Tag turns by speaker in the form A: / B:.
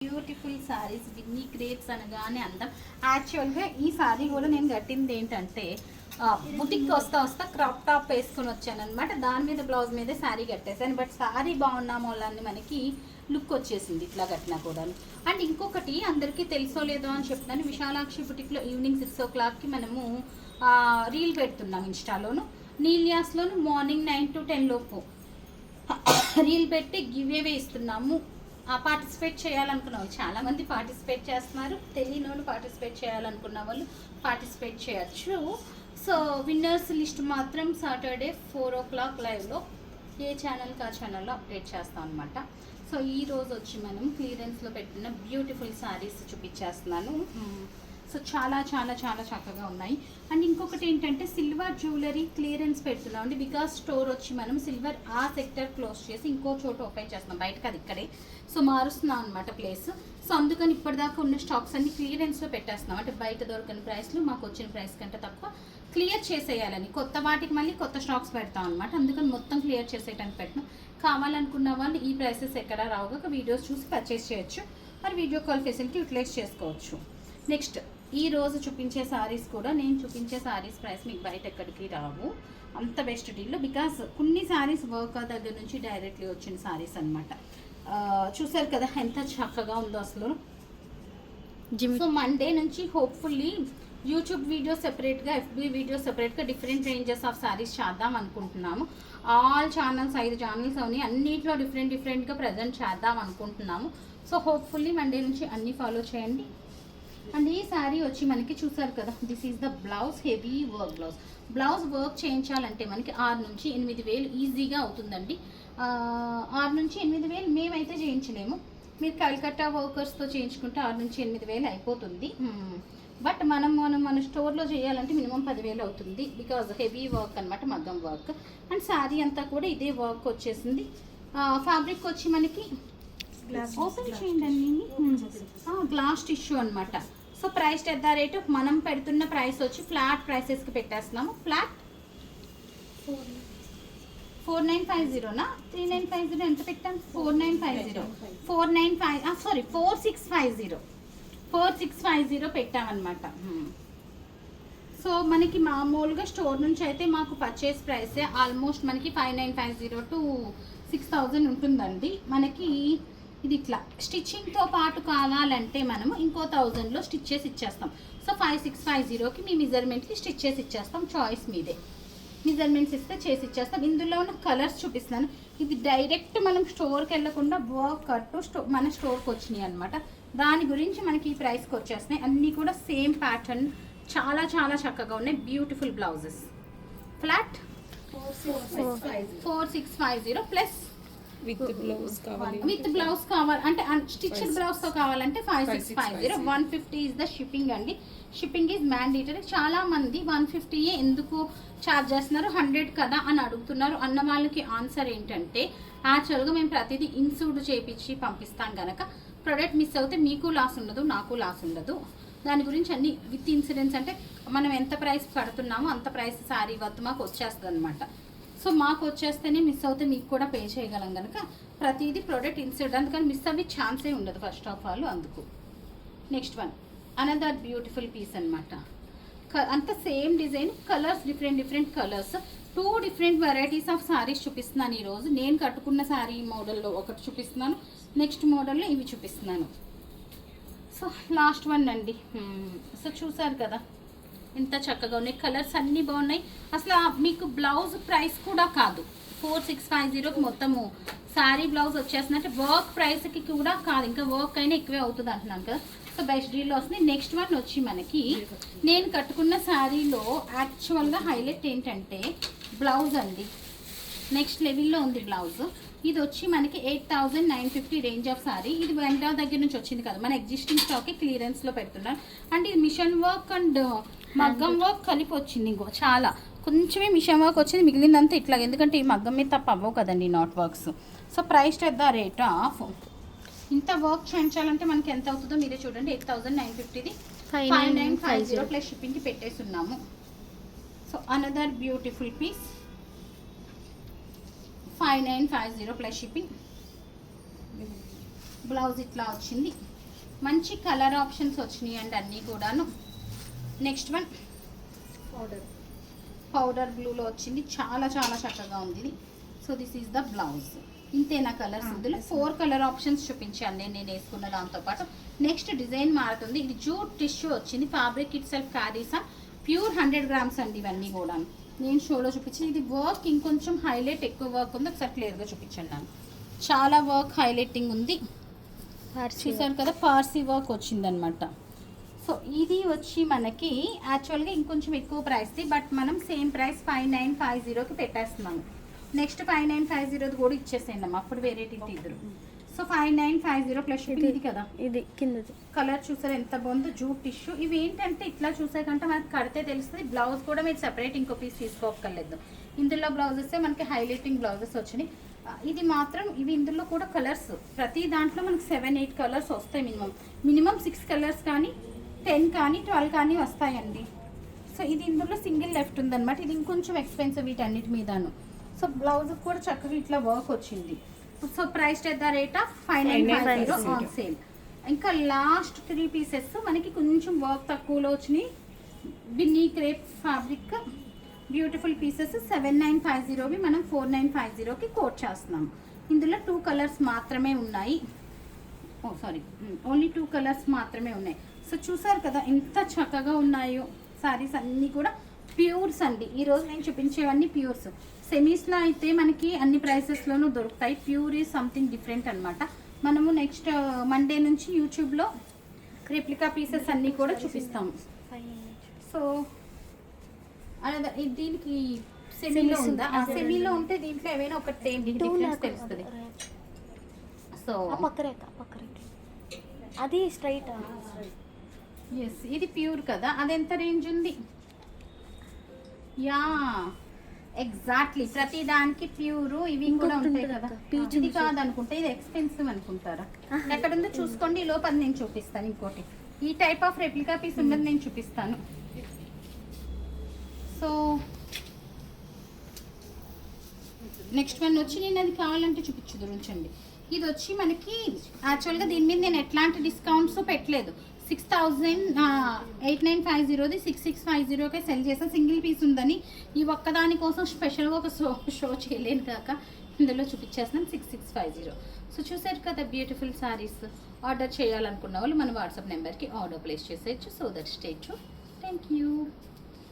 A: Beautiful saris Winnie crepes అనగానే అందం. యాక్చువల్గా ఈ సారీ కూడా నేను కట్టింది ఏంటంటే బుటిక్ వస్తా క్రాప్ టాప్ వేసుకొని వచ్చాను అనమాట. దాని మీద బ్లౌజ్ మీదే శారీ కట్టేసాను. బట్ శారీ బాగున్నా వాళ్ళని మనకి లుక్ వచ్చేసింది ఇట్లా కట్టినా కూడా. అండ్ ఇంకొకటి అందరికీ తెలుసో లేదో అని చెప్తాను, విశాలాక్షి బుటిక్లో ఈవినింగ్ 6 o'clockకి మనము రీల్ పెడుతున్నాం ఇన్స్టాలోను, నీలియాస్లోను మార్నింగ్ 9 to 10 లోపు రీల్ పెట్టి గివ్ అవే ఇస్తున్నాము. పార్టిసిపేట్ చేయాలనుకున్న వాళ్ళు చాలామంది పార్టిసిపేట్ చేస్తున్నారు, తెలియని వాళ్ళు పార్టిసిపేట్ చేయాలనుకున్న వాళ్ళు పార్టిసిపేట్ చేయొచ్చు. సో విన్నర్స్ లిస్ట్ మాత్రం సాటర్డే 4 o'clock లైవ్లో ఏ ఛానల్కి ఆ ఛానల్లో అప్డేట్ చేస్తాం అనమాట. సో ఈరోజు వచ్చి మనం క్లియరెన్స్లో పెట్టిన బ్యూటిఫుల్ శారీస్ చూపించేస్తున్నాను. సో చాలా చాలా చాలా చక్కగా ఉన్నాయి. అండ్ ఇంకొకటి ఏంటంటే సిల్వర్ జ్యువెలరీ క్లియరెన్స్ పెడుతున్నాం అండి. బికాస్ స్టోర్ వచ్చి మనం సిల్వర్ ఆ సెక్టర్ క్లోజ్ చేసి ఇంకో చోట ఓపెన్ చేస్తున్నాం, బయటకు అది ఇక్కడే. సో మారుస్తున్నాం అనమాట ప్లేస్. సో అందుకని ఇప్పటిదాకా ఉన్న స్టాక్స్ అన్ని క్లియరెన్స్లో పెట్టేస్తున్నాం. అంటే బయట దొరికిన ప్రైస్లు మాకు వచ్చిన ప్రైస్ కంటే తక్కువ క్లియర్ చేసేయాలని, కొత్త వాటికి మళ్ళీ కొత్త స్టాక్స్ పెడతాం అనమాట. అందుకని మొత్తం క్లియర్ చేసేయడానికి పెట్టినాం. కావాలనుకున్న వాళ్ళు ఈ ప్రైసెస్ ఎక్కడ రావుగా వీడియోస్ చూసి పర్చేస్ చేయొచ్చు, మరి వీడియో కాల్ ఫెసిలిటీ యూటిలైజ్ చేసుకోవచ్చు. నెక్స్ట్ ఈ రోజు చూపించే సారీస్ కూడా, నేను చూపించే సారీస్ ప్రైస్ మీకు బయట ఎక్కడికి రావు, అంత బెస్ట్ డీల్లో. బికాస్ కొన్ని సారీస్ వర్క్ దగ్గర నుంచి డైరెక్ట్లీ వచ్చిన సారీస్ అనమాట. చూసారు కదా ఎంత చక్కగా ఉందో అసలు. సో మండే నుంచి హోప్ఫుల్లీ యూట్యూబ్ వీడియో సెపరేట్గా, ఎఫ్బీ వీడియో సెపరేట్గా డిఫరెంట్ రేంజెస్ ఆఫ్ సారీస్ చేద్దాం అనుకుంటున్నాము. ఆల్ ఛానల్స్ 5 ఛానల్స్ ఉన్నాయి, అన్నిట్లో డిఫరెంట్గా ప్రజెంట్ చేద్దాం అనుకుంటున్నాము. సో హోప్ఫుల్లీ మండే నుంచి అన్నీ ఫాలో చేయండి. అండ్ ఈ శారీ వచ్చి మనకి చూసారు కదా, this is the blouse, heavy work blouse. Blouse work చేయించాలంటే మనకి 6 నుంచి 8 వేలు ఈజీగా అవుతుందండి. 6 నుంచి 8 వేలు మేమైతే చేయించలేము, మీరు కల్కట్టా వర్కర్స్తో చేయించుకుంటే 6 నుంచి 8 వేలు అయిపోతుంది. బట్ మన స్టోర్లో చేయాలంటే మినిమం 10 వేలు అవుతుంది. బికాజ్ హెవీ వర్క్ అనమాట, మగ్గం వర్క్. అండ్ శారీ అంతా కూడా ఇదే వర్క్ వచ్చేసింది. ఫ్యాబ్రిక్ వచ్చి మనకి ఓపెన్ చేయండి అండి, గ్లాస్ టిష్యూ అనమాట. So price at the rate మనం పెడుతున్న ప్రైస్ వచ్చి ఫ్లాట్ ప్రైసెస్కి పెట్టేస్తున్నాము. ఫ్లాట్ 4950నా 3950 ఎంత పెట్టాం, 4650 పెట్టామన్నమాట. సో మనకి మామూలుగా స్టోర్ నుంచి అయితే మాకు పర్చేస్ ప్రైసే ఆల్మోస్ట్ మనకి 5950 to 6000 ఉంటుందండి. మనకి ఇది ఇట్లా స్టిచ్చింగ్తో పాటు కావాలంటే మనము ఇంకో 1000లో స్టిచ్ చేసి ఇచ్చేస్తాం. సో 5650కి మీ మెజర్మెంట్కి స్టిచ్ చేసి ఇచ్చేస్తాం, చాయిస్ మీదే. మెజర్మెంట్స్ ఇస్తే చేసి ఇచ్చేస్తాం. ఇందులో ఉన్న కలర్స్ చూపిస్తున్నాను. ఇది డైరెక్ట్ మనం స్టోర్కి వెళ్ళకుండా వర్క్ కట్టు మన స్టోర్కి వచ్చినాయి అనమాట. దాని గురించి మనకి ఈ ప్రైస్కి వచ్చేస్తున్నాయి. అన్నీ కూడా సేమ్ ప్యాటర్న్, చాలా చాలా చక్కగా ఉన్నాయి. Beautiful blouses. Flat 4650 plus with blouse కావాలి అంటే స్టిచ్డ్ బ్లౌజ్తో కావాలంటే 5650. 150 ఈజ్ ద షిప్పింగ్ అండి. Shipping is mandatory. చాలా మంది 150 ఎందుకు ఛార్జ్ చేస్తున్నారు, 100 కదా అని అడుగుతున్నారు. అన్న వాళ్ళకి ఆన్సర్ ఏంటంటే, యాక్చువల్గా మేము ప్రతిదీ ఇన్సూర్డ్ చేయించి పంపిస్తాం కనుక ప్రోడక్ట్ మిస్ అవుతే మీకు లాస్ ఉండదు, నాకు లాస్ ఉండదు. దాని గురించి అన్ని విత్ ఇన్సూరెన్స్. అంటే మనం ఎంత ప్రైస్ కడుతున్నామో అంత ప్రైస్ శారీ వర్త్ మాకు వచ్చేస్తుంది అనమాట. సో మాకు వచ్చేస్తేనే, మిస్ అవుతే మీకు కూడా పే చేయగలం కనుక ప్రతిదీ ప్రోడక్ట్ ఇన్సూర్డ్, అందుకని మిస్ అవ్వే ఛాన్సే ఉండదు ఫస్ట్ ఆఫ్ ఆల్. అందుకు next one another beautiful piece అనమాట. అంత same design, colours different colours. 2 different varieties of saris చూపిస్తున్నాను ఈరోజు. నేను కట్టుకున్న శారీ మోడల్లో ఒకటి చూపిస్తున్నాను, నెక్స్ట్ మోడల్లో ఇవి చూపిస్తున్నాను. సో లాస్ట్ వన్ అండి. సో చూసారు కదా ఎంత చక్కగా ఉన్నాయి, కలర్స్ అన్నీ బాగున్నాయి. అసలు మీకు బ్లౌజ్ ప్రైస్ కూడా కాదు, 4650కి మొత్తము శారీ బ్లౌజ్ వచ్చేస్తుందంటే వర్క్ ప్రైస్కి కూడా కాదు, ఇంకా వర్క్ అయినా ఎక్కువే అవుతుంది అంటున్నాను కదా. సో బెస్ట్ డీల్లో వస్తుంది. నెక్స్ట్ వన్ వచ్చి మనకి నేను కట్టుకున్న శారీలో యాక్చువల్గా హైలైట్ ఏంటంటే బ్లౌజ్ అండి. నెక్స్ట్ లెవెల్లో ఉంది బ్లౌజ్. ఇది వచ్చి మనకి 8950 రేంజ్ ఆఫ్ శారీ. ఇది వెంటనే దగ్గర నుంచి వచ్చింది కదా, మన ఎగ్జిస్టింగ్ స్టాకే క్లియరెన్స్లో పెడుతున్నారు. అండ్ ఇది మిషన్ వర్క్ అండ్ మగ్గం వర్క్ కలిపి వచ్చింది. ఇంకో చాలా కొంచెమే మిషన్ వర్క్ వచ్చింది, మిగిలిందంతా ఇట్లా. ఎందుకంటే ఈ మగ్గం మీద తప్ప అవ్వవు కదండి not works. So price at the rate of ఇంత వర్క్ చేయించాలంటే మనకి ఎంత అవుతుందో మీరే చూడండి. 8950ది 5950 ప్లస్ షిప్పింగ్కి పెట్టేస్తున్నాము. So another beautiful piece 5950 plus shipping. Blouse ఇట్లా వచ్చింది. మంచి కలర్ ఆప్షన్స్ వచ్చినాయి అండి అన్నీ కూడాను. నెక్స్ట్ వన్ పౌడర్ బ్లూలో వచ్చింది, చాలా చాలా చక్కగా ఉంది ఇది. So this is the blouse. ఇంతేనా కలర్స్? ఇందులో 4 కలర్ ఆప్షన్స్ చూపించాను నేను వేసుకున్న దాంతోపాటు. నెక్స్ట్ డిజైన్ మారుతుంది. ఇది జూట్ టిష్యూ వచ్చింది, fabric it self carries pure 100 grams అండి ఇవన్నీ కూడా. నేను షోలో చూపించింది. ఇది వర్క్ ఇంకొంచెం హైలైట్ ఎక్కువ వర్క్ ఉంది, ఒకసారి క్లియర్గా చూపించండి. నాకు చాలా వర్క్ హైలైటింగ్ ఉంది, చూసారు కదా, పార్సీ వర్క్ వచ్చిందనమాట. సో ఇది వచ్చి మనకి యాక్చువల్గా ఇంకొంచెం ఎక్కువ ప్రైస్ది, బట్ మనం సేమ్ ప్రైస్ 5950కి పెట్టేస్తున్నాము. నెక్స్ట్ 5950 కూడా ఇచ్చేసేయండి అమ్మ, అప్పుడు వెరైటీ ఇద్దరు. సో 5950 ప్లస్ ఇది కదా, ఇది కిందది కలర్ చూసారు ఎంత బాగుందో, జూట్ టిష్యూ. ఇవి ఏంటంటే ఇట్లా చూసే కంటే మనకి కడితే తెలుస్తుంది. బ్లౌజ్ కూడా మీరు సెపరేట్ ఇంకో పీస్ తీసుకోక్కర్లేదు. ఇందులో బ్లౌజెస్ మనకి హైలైటింగ్ బ్లౌజెస్ వచ్చినాయి. ఇది మాత్రం ఇవి ఇందులో కూడా కలర్స్ ప్రతి దాంట్లో మనకి 7-8 కలర్స్ వస్తాయి. మినిమం 6 కలర్స్ కానీ 10 కానీ 12 కానీ వస్తాయండి. సో ఇది ఇందులో సింగిల్ లెఫ్ట్ ఉందన్నమాట. ఇది ఇంకొంచెం ఎక్స్పెన్సివ్ వీటన్నిటి మీదను. సో బ్లౌజ్ కూడా చక్కగా ఇట్లా వర్క్ వచ్చింది. So price at the rate of 5950 on sale. ఇంకా లాస్ట్ 3 పీసెస్ మనకి కొంచెం వర్క్ తక్కువలో వచ్చినాయి. Binny crepe fabric beautiful pieces 7950వి మనం 4950కి కోట్ చేస్తున్నాం. ఇందులో 2 కలర్స్ మాత్రమే ఉన్నాయి. ఓన్లీ 2 కలర్స్ మాత్రమే ఉన్నాయి. సో చూసారు కదా ఎంత చక్కగా ఉన్నాయో సారీస్ అన్నీ కూడా ప్యూర్స్ అండి. ఈరోజు నేను చూపించేవన్నీ ప్యూర్స్. సెమీస్లో అయితే మనకి అన్ని ప్రైసెస్లోనూ దొరుకుతాయి. ప్యూర్ ఈజ్ సంథింగ్ డిఫరెంట్ అనమాట. మనము నెక్స్ట్ మండే నుంచి యూట్యూబ్లో రెప్లికా పీసెస్ అన్నీ కూడా చూపిస్తాము. సో దీనికి సెమీలో ఉందా? సెమీలో ఉంటే దీంట్లో ఏమైనా ఒకటి డిఫరెన్స్ తెలుస్తుంది. సో
B: అది స్ట్రైట్.
A: ఎస్, ఇది ప్యూర్ కదా. అది ఎంత రేంజ్ ఉంది? యా ఎగ్జాక్ట్లీ, ప్రతి దానికి ప్యూర్ ఇవి కూడా ఉంటాయి కదా. ఇది కాదనుకుంటే ఇది ఎక్స్పెన్సివ్ అనుకుంటారా? ఎక్కడుందో చూసుకోండి. ఈ లోపల నేను చూపిస్తాను. ఇంకోటి ఈ టైప్ ఆఫ్ రెప్లికా పీస్ ఉన్నది నేను చూపిస్తాను. సో నెక్స్ట్ వన్ వచ్చి నేను అది కావాలంటే చూపించండి. ఇది వచ్చి మనకి యాక్చువల్గా దీని మీద నేను ఎట్లాంటి డిస్కౌంట్స్ పెట్టలేదు. 8950ది 6650కే సెల్ చేస్తాను. సింగిల్ పీస్ ఉందని ఈ ఒక్కదాని కోసం స్పెషల్గా ఒక షో చేయలేను కాక ఇందులో చూపించేస్తున్నాను 6650. సో చూసారు కదా బ్యూటిఫుల్ సారీస్. ఆర్డర్ చేయాలనుకున్న వాళ్ళు మన వాట్సాప్ నెంబర్కి ఆర్డర్ ప్లేస్ చేసేయచ్చు. So that stay tuned. Thank you.